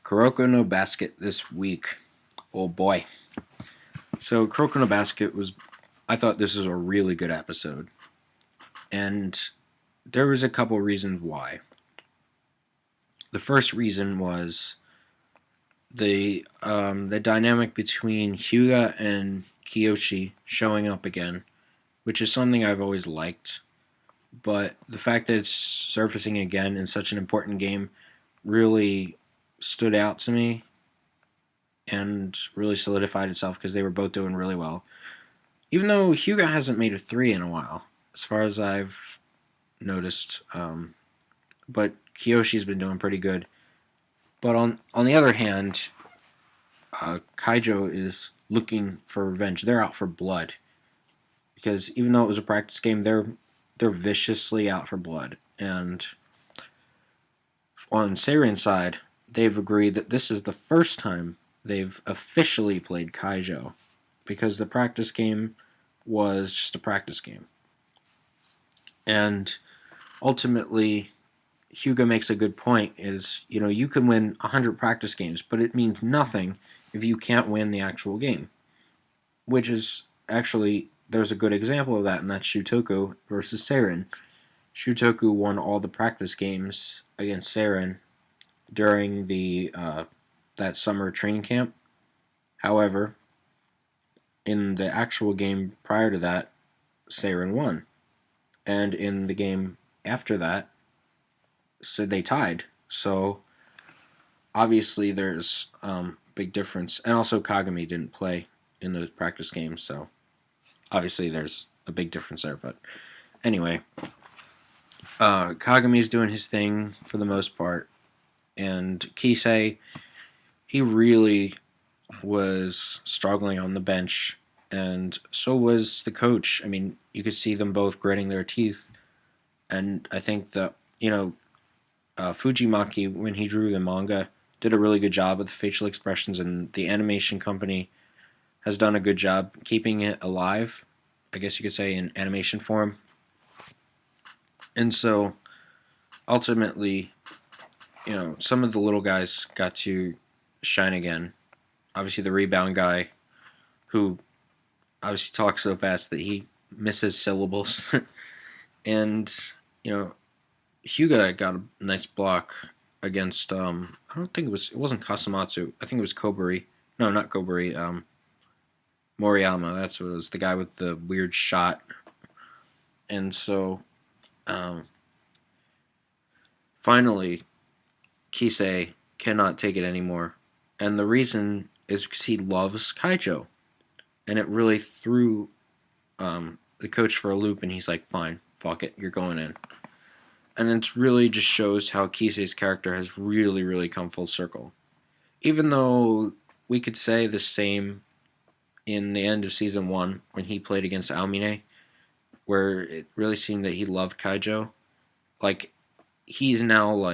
Kuroko no Basket this week. Oh boy. So Kuroko no Basket I thought this was a really good episode. And there was a couple reasons why. The first reason was the dynamic between Hyuga and Kiyoshi showing up again, which is something I've always liked. But the fact that it's surfacing again in such an important game really stood out to me and really solidified itself because they were both doing really well. Even though Hyuga hasn't made a 3 in a while, as far as I've noticed. But Kiyoshi's been doing pretty good. But on the other hand, Kaijo is looking for revenge. They're out for blood. Because even though it was a practice game, they're viciously out for blood. And on Seiren's side, they've agreed that this is the first time they've officially played Kaijo, because the practice game was just a practice game. And ultimately, Hyuga makes a good point, is, you can win 100 practice games, but it means nothing if you can't win the actual game. Which is, actually, there's a good example of that, and that's Shutoku versus Seiren. Shutoku won all the practice games against Seiren during that summer training camp. However, in the actual game prior to that, Seiren won. And in the game after that, so they tied. So obviously there's big difference. And also Kagami didn't play in those practice games, so obviously there's a big difference there. But anyway, Kagami's doing his thing for the most part. And Kisei, he really was struggling on the bench, and so was the coach. I mean, you could see them both gritting their teeth, and I think that, Fujimaki, when he drew the manga, did a really good job with the facial expressions, and the animation company has done a good job keeping it alive, I guess you could say, in animation form. And so, ultimately, some of the little guys got to shine again. Obviously, the rebound guy, who obviously talks so fast that he misses syllables. And, Hyuga got a nice block against, I don't think it wasn't Kasamatsu. I think it was Kobari. No, not Kobari. Moriyama, that's what it was. The guy with the weird shot. And so, finally, Kisei cannot take it anymore. And the reason is because he loves Kaijo. And it really threw the coach for a loop, and he's like, fine, fuck it, you're going in. And it really just shows how Kisei's character has really, really come full circle. Even though we could say the same in the end of Season 1, when he played against Aomine, where it really seemed that he loved Kaijo. Like, he's now,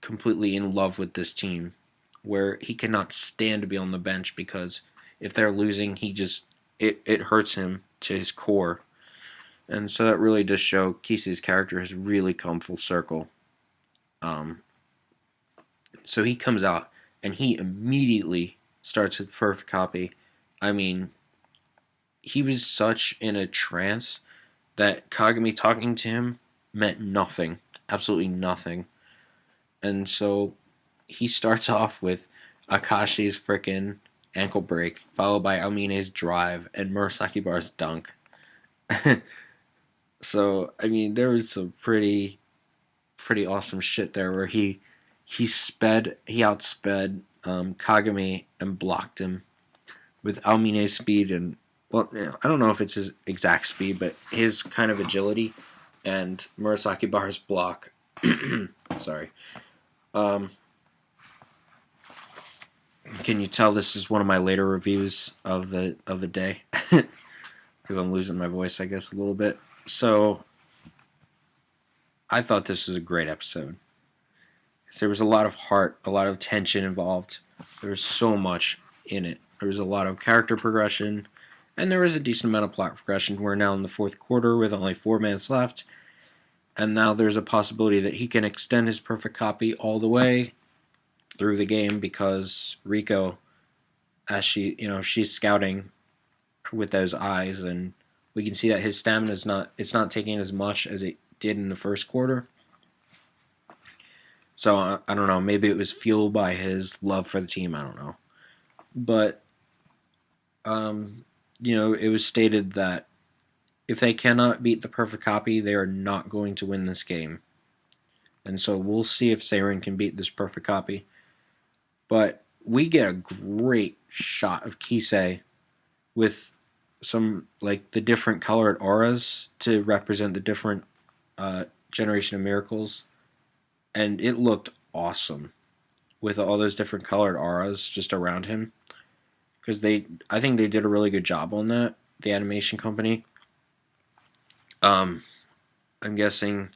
completely in love with this team, where he cannot stand to be on the bench, because if they're losing, it hurts him to his core. And so that really does show Kisei's character has really come full circle. So he comes out, and he immediately starts with perfect copy. I mean, he was such in a trance that Kagami talking to him meant nothing. Absolutely nothing. And so he starts off with Akashi's frickin' ankle break, followed by Aomine's drive and Murasaki Bar's dunk. So, I mean, there was some pretty awesome shit there where he outsped Kagami and blocked him with Aomine's speed and, well, I don't know if it's his exact speed, but his kind of agility and Murasaki Bar's block. Sorry. Can you tell this is one of my later reviews of the day? Because I'm losing my voice, I guess, a little bit. So, I thought this was a great episode. There was a lot of heart, a lot of tension involved. There was so much in it. There was a lot of character progression, and there was a decent amount of plot progression. We're now in the fourth quarter with only 4 minutes left, and now there's a possibility that he can extend his perfect copy all the way through the game because Rico, as she's scouting with those eyes, and we can see that his stamina is not taking as much as it did in the first quarter. So I don't know. Maybe it was fueled by his love for the team. I don't know, but um, it was stated that if they cannot beat the perfect copy, they are not going to win this game. And so we'll see if Saren can beat this perfect copy. But we get a great shot of Kisei with some like the different colored auras to represent the different generation of miracles, and it looked awesome with all those different colored auras just around him. Because I think they did a really good job on that. The animation company. I'm guessing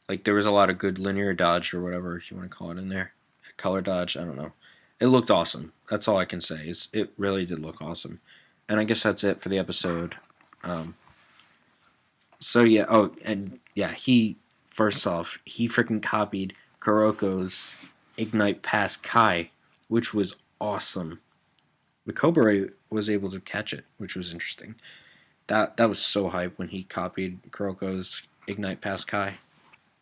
like there was a lot of good linear dodge or whatever you want to call it in there, color dodge. I don't know. It looked awesome. That's all I can say. It really did look awesome. And I guess that's it for the episode. So yeah. Oh, and yeah. He first off he freaking copied Kuroko's Ignite past Kai, which was awesome. The Cobra was able to catch it, which was interesting. That was so hype when he copied Kuroko's Ignite past Kai.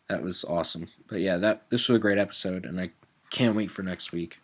That was awesome. But yeah, this was a great episode, and I can't wait for next week.